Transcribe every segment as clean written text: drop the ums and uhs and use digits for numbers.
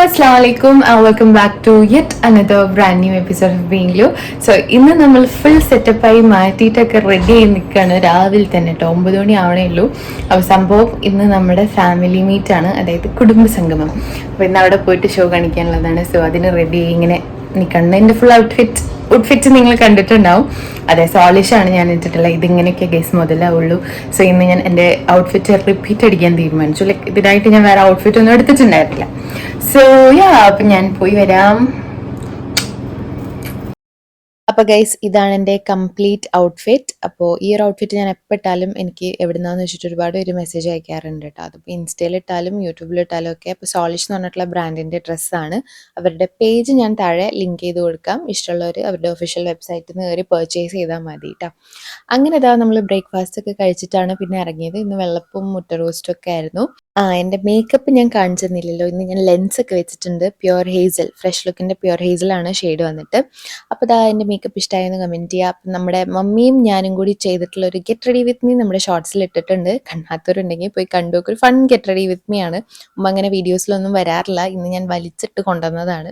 Assalamu alaikum and welcome back to yet another brand new episode of Being Blue. So ഇന്ന് നമ്മൾ full സെറ്റപ്പായി മാറ്റിയിട്ടൊക്കെ ready ആയി നിൽക്കുകയാണ്. രാവിലെ തന്നെ കേട്ടോ, 9 മണി ആവണേ ഉള്ളൂ. അപ്പോൾ സംഭവം ഇന്ന് നമ്മുടെ ഫാമിലി മീറ്റ് ആണ്, അതായത് കുടുംബ സംഗമം. അപ്പോൾ ഇന്ന് അവിടെ പോയിട്ട് ഷോ കാണിക്കാനുള്ളതാണ്. സോ അതിന് റെഡി ആയി ഇങ്ങനെ നിൽക്കണം. എൻ്റെ ഫുൾ ഔട്ട്ഫിറ്റ് നിങ്ങൾ കണ്ടിട്ടുണ്ടാവും. അതെ, സോളിഷാണ് ഞാൻ ഇട്ടിട്ടുള്ളത്. ഇതിങ്ങനെയൊക്കെ ഗേസ് മുതലാവുള്ളൂ. സോ ഇന്ന് ഞാൻ എൻ്റെ ഔട്ട്ഫിറ്റ് റിപ്പീറ്റ് അടിക്കാൻ തീരുമാനിച്ചു. ലൈക്ക് ഇതിനായിട്ട് ഞാൻ വേറെ ഔട്ട്ഫിറ്റ് ഒന്നും എടുത്തിട്ടുണ്ടായിരുന്നില്ല. സോ അപ്പം ഞാൻ പോയി വരാം. അപ്പോൾ ഗൈസ്, ഇതാണ് എൻ്റെ കംപ്ലീറ്റ് ഔട്ട്ഫിറ്റ്. അപ്പോൾ ഈ ഒരു ഔട്ട്ഫിറ്റ് ഞാൻ എപ്പോൾ ഇട്ടാലും എനിക്ക് എവിടുന്നാന്ന് വെച്ചിട്ട് ഒരുപാട് ഒരു മെസ്സേജ് അയക്കാറുണ്ട് കേട്ടോ. അതിപ്പോൾ ഇൻസ്റ്റയിലിട്ടാലും യൂട്യൂബിലിട്ടാലും ഒക്കെ. അപ്പോൾ സോളിഷ് എന്ന് പറഞ്ഞിട്ടുള്ള ബ്രാൻഡിൻ്റെ ഡ്രസ്സാണ്. അവരുടെ പേജ് ഞാൻ താഴെ ലിങ്ക് ചെയ്ത് കൊടുക്കാം. ഇഷ്ടമുള്ളവർ അവരുടെ ഒഫീഷ്യൽ വെബ്സൈറ്റിൽ നിന്ന് കയറി പർച്ചേസ് ചെയ്താൽ മതി കേട്ടോ. അങ്ങനെ ഇതാ നമ്മൾ ബ്രേക്ക്ഫാസ്റ്റ് ഒക്കെ കഴിച്ചിട്ടാണ് പിന്നെ ഇറങ്ങിയത്. ഇന്ന് വെള്ളപ്പവും മുട്ട റോസ്റ്റും ഒക്കെ ആയിരുന്നു. എൻ്റെ മേക്കപ്പ് ഞാൻ കാണിച്ചു തന്നില്ലല്ലോ. ഇന്ന് ഞാൻ ലെൻസ് ഒക്കെ വെച്ചിട്ടുണ്ട്. പ്യുവർ ഹേസൽ, ഫ്രഷ് ലുക്കിൻ്റെ പ്യുവർ ഹേസലാണ് ഷെയ്ഡ് വന്നിട്ട്. അപ്പോൾ ഇതാ എൻ്റെ മേക്കപ്പ് ഇഷ്ടമായെന്ന് കമൻറ്റ് ചെയ്യുക. അപ്പം നമ്മുടെ മമ്മിയും ഞാനും കൂടി ചെയ്തിട്ടുള്ള ഒരു ഗെറ്റ് റെഡി വിത്ത് മീ നമ്മുടെ ഷോർട്സിൽ ഇട്ടിട്ടുണ്ട്. കാണാത്തവരുണ്ടെങ്കിൽ പോയി കണ്ടു നോക്കുക. ഒരു fun get ready with me ആണ്. മുമ്പ് അങ്ങനെ വീഡിയോസിലൊന്നും വരാറില്ല. ഇന്ന് ഞാൻ വലിച്ചിട്ട് കൊണ്ടുവന്നതാണ്.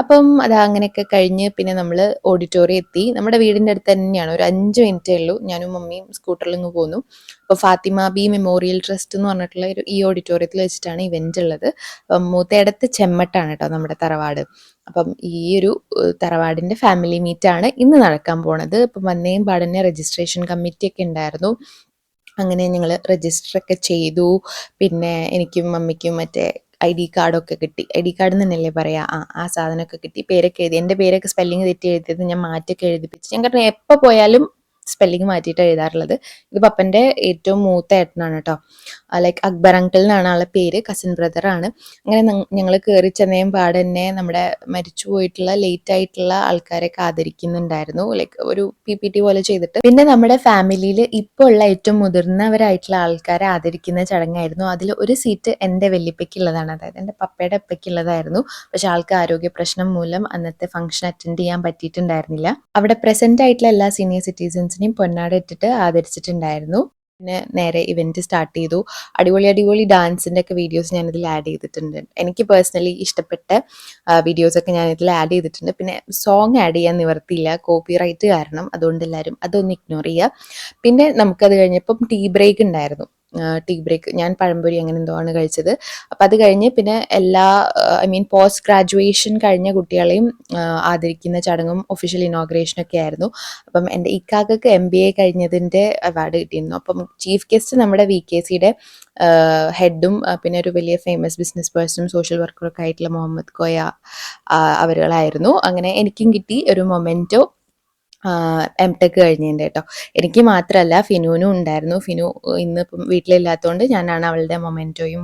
അപ്പം അത് അങ്ങനെയൊക്കെ കഴിഞ്ഞ് പിന്നെ നമ്മൾ ഓഡിറ്റോറിയം എത്തി. നമ്മുടെ വീടിൻ്റെ അടുത്ത് തന്നെയാണ്, ഒരു 5 മിനിറ്റേ ഉള്ളൂ. ഞാനും മമ്മിയും സ്കൂട്ടറിൽ നിന്ന് പോന്നു. അപ്പോൾ ഫാത്തിമ ബി മെമ്മോറിയൽ ട്രസ്റ്റ് എന്ന് പറഞ്ഞിട്ടുള്ള ഈ ഓഡിറ്റോറിയത്തിൽ വെച്ചിട്ടാണ് ഇവൻ്റ് ഉള്ളത്. അപ്പം മൂത്തയിടത്ത് ചെമ്മട്ടാണ് കേട്ടോ നമ്മുടെ തറവാട്. അപ്പം ഈ ഒരു തറവാടിൻ്റെ ഫാമിലി മീറ്റാണ് ഇന്ന് നടക്കാൻ പോണത്. അപ്പം വന്നേയും പാടന്നെ രജിസ്ട്രേഷൻ കമ്മിറ്റി ഒക്കെ ഉണ്ടായിരുന്നു. അങ്ങനെ ഞങ്ങൾ രജിസ്റ്ററൊക്കെ ചെയ്തു. പിന്നെ എനിക്കും മമ്മിക്കും മറ്റേ ID കാർഡൊക്കെ കിട്ടി. ID കാർഡ് എന്നല്ലേ പറയാ, ആ സാധനമൊക്കെ കിട്ടി. പേരൊക്കെ എഴുതി. എൻ്റെ പേരൊക്കെ സ്പെല്ലിങ് തെറ്റി എഴുതിയത് ഞാൻ മാറ്റൊക്കെ എഴുതിപ്പിച്ചു. ഞാൻ കാരണം എപ്പോൾ പോയാലും സ്പെല്ലിങ് മാറ്റിയിട്ട് എഴുതാറുള്ളത്. ഇത് പപ്പൻ്റെ ഏറ്റവും മൂത്ത ഏട്ടനാണ് കേട്ടോ. ലൈക്ക് അക്ബർ അങ്കിൾ എന്നാണ് ആളെ പേര്, കസിൻ ബ്രദറാണ്. അങ്ങനെ ഞങ്ങൾ കയറി ചെന്നേയും പാടെ തന്നെ നമ്മുടെ മരിച്ചു പോയിട്ടുള്ള ലേറ്റ് ആയിട്ടുള്ള ആൾക്കാരൊക്കെ ആദരിക്കുന്നുണ്ടായിരുന്നു. ലൈക്ക് ഒരു PPT പോലെ ചെയ്തിട്ട്. പിന്നെ നമ്മുടെ ഫാമിലിയിൽ ഇപ്പോൾ ഉള്ള ഏറ്റവും മുതിർന്നവരായിട്ടുള്ള ആൾക്കാരെ ആദരിക്കുന്ന ചടങ്ങായിരുന്നു. അതിൽ ഒരു സീറ്റ് എൻ്റെ വല്യപ്പയ്ക്കുള്ളതാണ്, അതായത് എൻ്റെ പപ്പയുടെ അപ്പയ്ക്കുള്ളതായിരുന്നു. പക്ഷെ ആൾക്ക് ആരോഗ്യ പ്രശ്നം മൂലം അന്നത്തെ ഫംഗ്ഷൻ അറ്റൻഡ് ചെയ്യാൻ പറ്റിയിട്ടുണ്ടായിരുന്നില്ല. അവിടെ പ്രസന്റ് ആയിട്ടുള്ള എല്ലാ സീനിയർ സിറ്റിസൺസിനെയും പൊന്നാട ഇട്ടിട്ട് ആദരിച്ചിട്ടുണ്ടായിരുന്നു. പിന്നെ നേരെ ഇവന്റ് സ്റ്റാർട്ട് ചെയ്തു. അടിപൊളി ഡാൻസിൻ്റെ ഒക്കെ വീഡിയോസ് ഞാനിതിൽ ആഡ് ചെയ്തിട്ടുണ്ട്. എനിക്ക് പേഴ്സണലി ഇഷ്ടപ്പെട്ട വീഡിയോസൊക്കെ ഞാനിതിൽ ആഡ് ചെയ്തിട്ടുണ്ട്. പിന്നെ സോങ് ആഡ് ചെയ്യാൻ നിവർത്തിയില്ല, കോപ്പിറൈറ്റ് കാരണം. അതുകൊണ്ട് എല്ലാവരും അതൊന്ന് ഇഗ്നോർ ചെയ്യുക. പിന്നെ നമുക്കത് കഴിഞ്ഞപ്പം ടീ ബ്രേക്ക് ഉണ്ടായിരുന്നു. ടീ ബ്രേക്ക് ഞാൻ പഴംപൊരി അങ്ങനെ എന്തോ ആണ് കഴിച്ചത്. അപ്പം അത് കഴിഞ്ഞ് പിന്നെ എല്ലാ പോസ്റ്റ് ഗ്രാജുവേഷൻ കഴിഞ്ഞ കുട്ടികളെയും ആദരിക്കുന്ന ചടങ്ങും ഒഫീഷ്യൽ ഇനോഗ്രേഷനൊക്കെ ആയിരുന്നു. അപ്പം എൻ്റെ ഇക്കാക്കക്ക് MBA കഴിഞ്ഞതിൻ്റെ അവാർഡ് കിട്ടിയിരുന്നു. അപ്പം ചീഫ് ഗസ്റ്റ് നമ്മുടെ VKCയുടെ ഹെഡും പിന്നെ ഒരു വലിയ ഫേമസ് ബിസിനസ് പേഴ്സണും സോഷ്യൽ വർക്കറൊക്കെ ആയിട്ടുള്ള മുഹമ്മദ് കോയ അവരുകളായിരുന്നു. അങ്ങനെ എനിക്കും കിട്ടി ഒരു മൊമെൻറ്റോ MTech കഴിഞ്ഞതിൻ്റെ കേട്ടോ. എനിക്ക് മാത്രമല്ല ഫിനുവിനും ഉണ്ടായിരുന്നു. ഫിനു ഇന്നിപ്പം വീട്ടിലില്ലാത്തതുകൊണ്ട് ഞാനാണ് അവളുടെ മൊമെൻറ്റോയും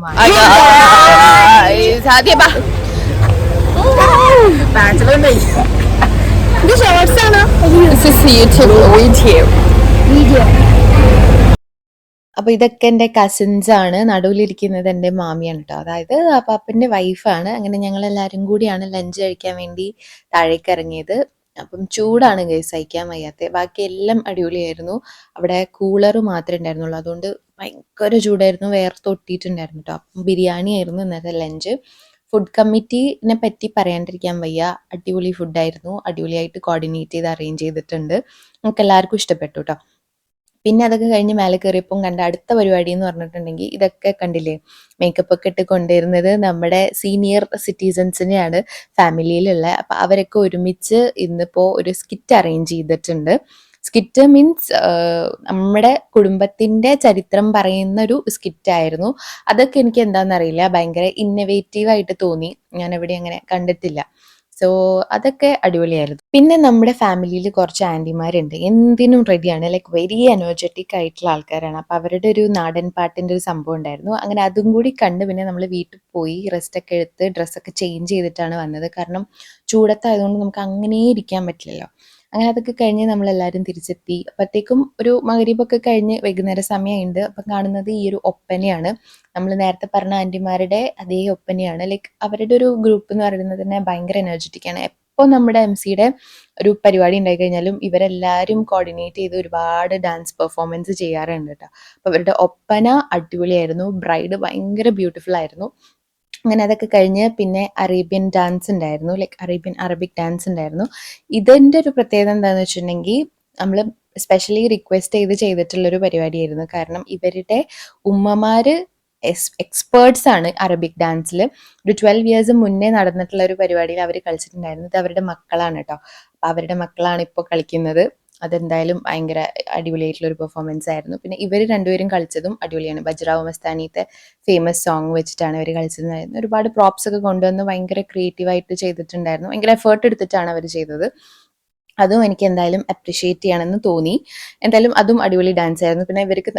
അപ്പൊ ഇതൊക്കെ എൻ്റെ കസിൻസ് ആണ്. നടുവിലിരിക്കുന്നത് എൻ്റെ മാമിയാണ് കേട്ടോ, അതായത് പാപ്പൻ്റെ വൈഫാണ്. അങ്ങനെ ഞങ്ങൾ എല്ലാവരും കൂടിയാണ് ലഞ്ച് കഴിക്കാൻ വേണ്ടി താഴേക്ക് ഇറങ്ങിയത്. അപ്പം ചൂടാണ് ഗൈസ്, സഹിക്കാൻ വയ്യാത്ത. ബാക്കി എല്ലാം അടിപൊളിയായിരുന്നു. അവിടെ കൂളർ മാത്രമേ ഉണ്ടായിരുന്നുള്ളൂ, അതുകൊണ്ട് ഭയങ്കര ചൂടായിരുന്നു, വേർത്തൊട്ടിയിട്ടുണ്ടായിരുന്നു കേട്ടോ. അപ്പം ബിരിയാണി ആയിരുന്നു ഇന്നത്തെ ലഞ്ച്. ഫുഡ് കമ്മിറ്റിനെ പറ്റി പറയാണ്ടിരിക്കാൻ വയ്യ. അടിപൊളി ഫുഡായിരുന്നു. അടിപൊളിയായിട്ട് കോർഡിനേറ്റ് ചെയ്ത് അറേഞ്ച് ചെയ്തിട്ടുണ്ട്. നമുക്ക് എല്ലാവർക്കും ഇഷ്ടപ്പെട്ടു കേട്ടോ. പിന്നെ അതൊക്കെ കഴിഞ്ഞ് മേലെ കയറിയപ്പം കണ്ട അടുത്ത പരിപാടി എന്ന് പറഞ്ഞിട്ടുണ്ടെങ്കിൽ ഇതൊക്കെ കണ്ടില്ലേ, മേക്കപ്പ് ഒക്കെ ഇട്ട് കൊണ്ടുവരുന്നത് നമ്മുടെ സീനിയർ സിറ്റിസൺസിനെയാണ് ഫാമിലിയിലുള്ള. അപ്പം അവരൊക്കെ ഒരുമിച്ച് ഇന്നിപ്പോൾ ഒരു സ്കിറ്റ് അറേഞ്ച് ചെയ്തിട്ടുണ്ട്. സ്കിറ്റ് മീൻസ് നമ്മുടെ കുടുംബത്തിൻ്റെ ചരിത്രം പറയുന്ന ഒരു സ്കിറ്റായിരുന്നു. അതൊക്കെ എനിക്ക് എന്താണെന്നറിയില്ല, ഭയങ്കര ഇന്നവേറ്റീവായിട്ട് തോന്നി. ഞാൻ എവിടെ അങ്ങനെ കണ്ടിട്ടില്ല. സോ അതൊക്കെ അടിപൊളിയായിരുന്നു. പിന്നെ നമ്മുടെ ഫാമിലിയിൽ കുറച്ച് ആൻറ്റിമാരുണ്ട്, എന്തിനും റെഡിയാണ്. ലൈക്ക് വെരി എനർജറ്റിക് ആയിട്ടുള്ള ആൾക്കാരാണ്. അപ്പോൾ അവരുടെ ഒരു നാടൻ പാട്ടിൻ്റെ ഒരു സംഭവം ഉണ്ടായിരുന്നു. അങ്ങനെ അതും കൂടി കണ്ട് പിന്നെ നമ്മൾ വീട്ടിൽ പോയി റെസ്റ്റൊക്കെ എടുത്ത് ഡ്രസ്സൊക്കെ ചേഞ്ച് ചെയ്തിട്ടാണ് വന്നത്. കാരണം ചൂടത്തായതുകൊണ്ട് നമുക്ക് അങ്ങനെ ഇരിക്കാൻ പറ്റില്ലല്ലോ. അങ്ങനെ അതൊക്കെ കഴിഞ്ഞ് നമ്മളെല്ലാവരും തിരിച്ചെത്തി. അപ്പോഴത്തേക്കും ഒരു മഗ്‌രിബൊക്കെ കഴിഞ്ഞ് വൈകുന്നേര സമയമുണ്ട്. അപ്പം കാണുന്നത് ഈ ഒരു ഒപ്പനയാണ്. നമ്മൾ നേരത്തെ പറഞ്ഞ ആൻറ്റിമാരുടെ അതേ ഒപ്പനയാണ്. ലൈക്ക് അവരുടെ ഒരു ഗ്രൂപ്പ് എന്ന് പറയുന്നത് തന്നെ ഭയങ്കര എനർജറ്റിക്കാണ്. എപ്പോൾ നമ്മുടെ MC-യുടെ ഒരു പരിപാടി ഉണ്ടായി കഴിഞ്ഞാലും ഇവരെല്ലാവരും കോർഡിനേറ്റ് ചെയ്ത് ഒരുപാട് ഡാൻസ് പെർഫോമൻസ് ചെയ്യാറുണ്ട് കേട്ടോ. അപ്പോൾ അവരുടെ ഒപ്പന അടിപൊളിയായിരുന്നു. ബ്രൈഡ് ഭയങ്കര ബ്യൂട്ടിഫുൾ ആയിരുന്നു. അങ്ങനെ അതൊക്കെ കഴിഞ്ഞ് പിന്നെ അറേബ്യൻ ഡാൻസ് ഉണ്ടായിരുന്നു, ലൈക്ക് അറബിക് ഡാൻസ് ഉണ്ടായിരുന്നു. ഇതിൻ്റെ ഒരു പ്രത്യേകത എന്താണെന്ന് വെച്ചിട്ടുണ്ടെങ്കിൽ നമ്മൾ സ്പെഷ്യലി റിക്വസ്റ്റ് ചെയ്തിട്ടുള്ളൊരു പരിപാടിയായിരുന്നു. കാരണം ഇവരുടെ ഉമ്മമാര് എക്സ്പേർട്സ് ആണ് അറബിക് ഡാൻസിൽ. ഒരു 12 ഇയേഴ്സ് മുന്നേ നടന്നിട്ടുള്ള ഒരു പരിപാടിയിൽ അവർ കളിച്ചിട്ടുണ്ടായിരുന്നു. ഇത് അവരുടെ മക്കളാണ് കേട്ടോ. അപ്പോൾ അവരുടെ മക്കളാണ് ഇപ്പോൾ കളിക്കുന്നത്. അതെന്തായാലും ഭയങ്കര അടിപൊളിയായിട്ടുള്ള ഒരു പെർഫോമൻസ് ആയിരുന്നു. പിന്നെ ഇവർ രണ്ടുപേരും കളിച്ചതും അടിപൊളിയാണ്. ബജ്റാവ് മസ്താനിത്തെ ഫേമസ് സോങ് വെച്ചിട്ടാണ് അവർ കളിച്ചിട്ടുണ്ടായിരുന്നത്. ഒരുപാട് പ്രോപ്സ് ഒക്കെ കൊണ്ടുവന്ന് ഭയങ്കര ക്രിയേറ്റീവായിട്ട് ചെയ്തിട്ടുണ്ടായിരുന്നു. ഭയങ്കര എഫേർട്ട് എടുത്തിട്ടാണ് അവർ ചെയ്തത്. അതും എനിക്ക് എന്തായാലും അപ്രിഷിയേറ്റ് ചെയ്യണമെന്ന് തോന്നി. എന്തായാലും അതും അടിപൊളി ഡാൻസ് ആയിരുന്നു. പിന്നെ ഇവർക്ക്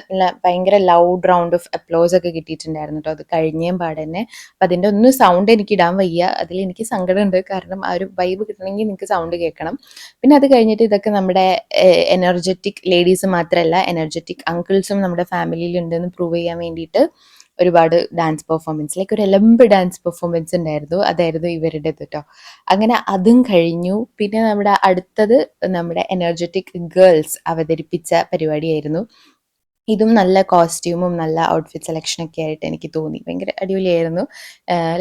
ഭയങ്കര ലൗഡ് റൗണ്ട് ഓഫ് അപ്ലോസ് ഒക്കെ കിട്ടിയിട്ടുണ്ടായിരുന്നു കേട്ടോ അത് കഴിഞ്ഞേം പാടെ തന്നെ. അപ്പം അതിൻ്റെ ഒന്നും സൗണ്ട് എനിക്ക് ഇടാൻ വയ്യ. അതിൽ എനിക്ക് സങ്കടമുണ്ട്. കാരണം ആ ഒരു വൈബ് കിട്ടണമെങ്കിൽ നിങ്ങൾക്ക് സൗണ്ട് കേൾക്കണം. പിന്നെ അത് കഴിഞ്ഞിട്ട് ഇതൊക്കെ നമ്മുടെ എനർജറ്റിക് ലേഡീസ് മാത്രമല്ല, എനർജറ്റിക് അങ്കിൾസും നമ്മുടെ ഫാമിലിയിൽ ഉണ്ടെന്ന് പ്രൂവ് ചെയ്യാൻ വേണ്ടിയിട്ട് ഒരുപാട് ഡാൻസ് പെർഫോമൻസ്, ലൈക്ക് ഒരു എലമ്പ് ഡാൻസ് പെർഫോമൻസ് ഉണ്ടായിരുന്നു. അതായിരുന്നു ഇവരുടേത് കേട്ടോ. അങ്ങനെ അതും കഴിഞ്ഞു. പിന്നെ നമ്മുടെ അടുത്തത് നമ്മുടെ എനർജറ്റിക് ഗേൾസ് അവതരിപ്പിച്ച പരിപാടിയായിരുന്നു. ഇതും നല്ല കോസ്റ്റ്യൂമും നല്ല ഔട്ട്ഫിറ്റ് സെലക്ഷനൊക്കെ ആയിട്ട് എനിക്ക് തോന്നി. ഭയങ്കര അടിപൊളിയായിരുന്നു.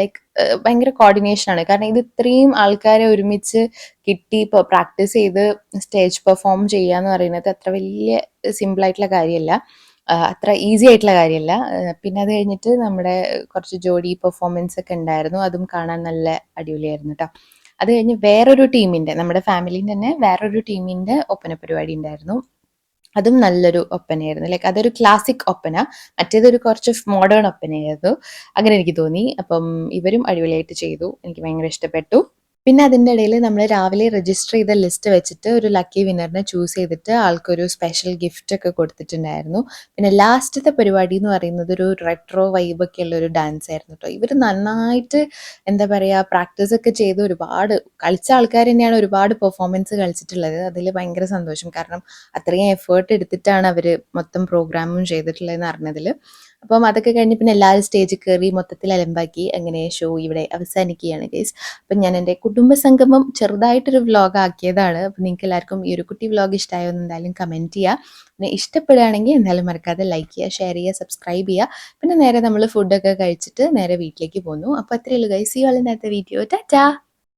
ലൈക്ക് ഭയങ്കര കോർഡിനേഷനാണ്. കാരണം ഇത് ഇത്രയും ആൾക്കാരെ ഒരുമിച്ച് കിട്ടി ഇപ്പോൾ പ്രാക്ടീസ് ചെയ്ത് സ്റ്റേജ് പെർഫോം ചെയ്യുക എന്ന് പറയുന്നത് അത്ര വലിയ സിമ്പിളായിട്ടുള്ള കാര്യമല്ല. അത്ര ഈസി ആയിട്ടുള്ള കാര്യമല്ല. പിന്നെ അത് കഴിഞ്ഞിട്ട് നമ്മുടെ കുറച്ച് ജോഡി പെർഫോമൻസ് ഒക്കെ ഉണ്ടായിരുന്നു. അതും കാണാൻ നല്ല അടിപൊളിയായിരുന്നു കേട്ടോ. അത് കഴിഞ്ഞ് വേറൊരു ടീമിൻ്റെ, നമ്മുടെ ഫാമിലിൻ്റെ തന്നെ വേറൊരു ടീമിൻ്റെ ഒപ്പന പരിപാടി ഉണ്ടായിരുന്നു. അതും നല്ലൊരു ഒപ്പനയായിരുന്നു. ലൈക്ക് അതൊരു ക്ലാസിക് ഒപ്പന, മറ്റേതൊരു കുറച്ച് മോഡേൺ ഒപ്പനയായിരുന്നു. അങ്ങനെ എനിക്ക് തോന്നി. അപ്പം ഇവരും അടിപൊളിയായിട്ട് ചെയ്തു. എനിക്ക് ഭയങ്കര ഇഷ്ടപ്പെട്ടു. പിന്നെ അതിൻ്റെ ഇടയിൽ നമ്മൾ രാവിലെ രജിസ്റ്റർ ചെയ്ത ലിസ്റ്റ് വെച്ചിട്ട് ഒരു ലക്കി വിന്നറിനെ ചൂസ് ചെയ്തിട്ട് ആൾക്കൊരു സ്പെഷ്യൽ ഗിഫ്റ്റ് ഒക്കെ കൊടുത്തിട്ടുണ്ടായിരുന്നു. പിന്നെ ലാസ്റ്റത്തെ പരിപാടി എന്ന് പറയുന്നത് ഒരു റെട്രോ വൈബൊക്കെ ഉള്ള ഒരു ഡാൻസ് ആയിരുന്നു കേട്ടോ. ഇവർ നന്നായിട്ട് എന്താ പറയുക പ്രാക്ടീസ് ഒക്കെ ചെയ്ത് ഒരുപാട് കളിച്ച ആൾക്കാർ തന്നെയാണ് ഒരുപാട് പെർഫോമൻസ് കളിച്ചിട്ടുള്ളത്. അതിൽ ഭയങ്കര സന്തോഷം. കാരണം അത്രയും എഫേർട്ട് എടുത്തിട്ടാണ് അവർ മൊത്തം പ്രോഗ്രാമും ചെയ്തിട്ടുള്ളതെന്ന് അറിഞ്ഞതിൽ. അപ്പം അതൊക്കെ കഴിഞ്ഞ് പിന്നെ എല്ലാവരും സ്റ്റേജിൽ കയറി മൊത്തത്തിൽ അലമ്പാക്കി. അങ്ങനെ ഷോ ഇവിടെ അവസാനിക്കുകയാണ് ഗൈസ്. അപ്പം ഞാൻ എൻ്റെ കുടുംബസംഗമം ചെറുതായിട്ടൊരു വ്ലോഗ് ആക്കിയതാണ്. അപ്പം നിങ്ങൾക്ക് എല്ലാവർക്കും ഈ ഒരു കുട്ടി വ്ലോഗ് ഇഷ്ടമായോ എന്ന് എന്തായാലും കമൻറ്റ് ചെയ്യുക. പിന്നെ ഇഷ്ടപ്പെടുകയാണെങ്കിൽ എന്തായാലും മറക്കാതെ ലൈക്ക് ചെയ്യുക, ഷെയർ ചെയ്യുക, സബ്സ്ക്രൈബ് ചെയ്യുക. പിന്നെ നേരെ നമ്മൾ ഫുഡൊക്കെ കഴിച്ചിട്ട് നേരെ വീട്ടിലേക്ക് പോന്നു. അപ്പോൾ അത്രയേ ഉള്ളൂ guys. See you all in the video. Tata.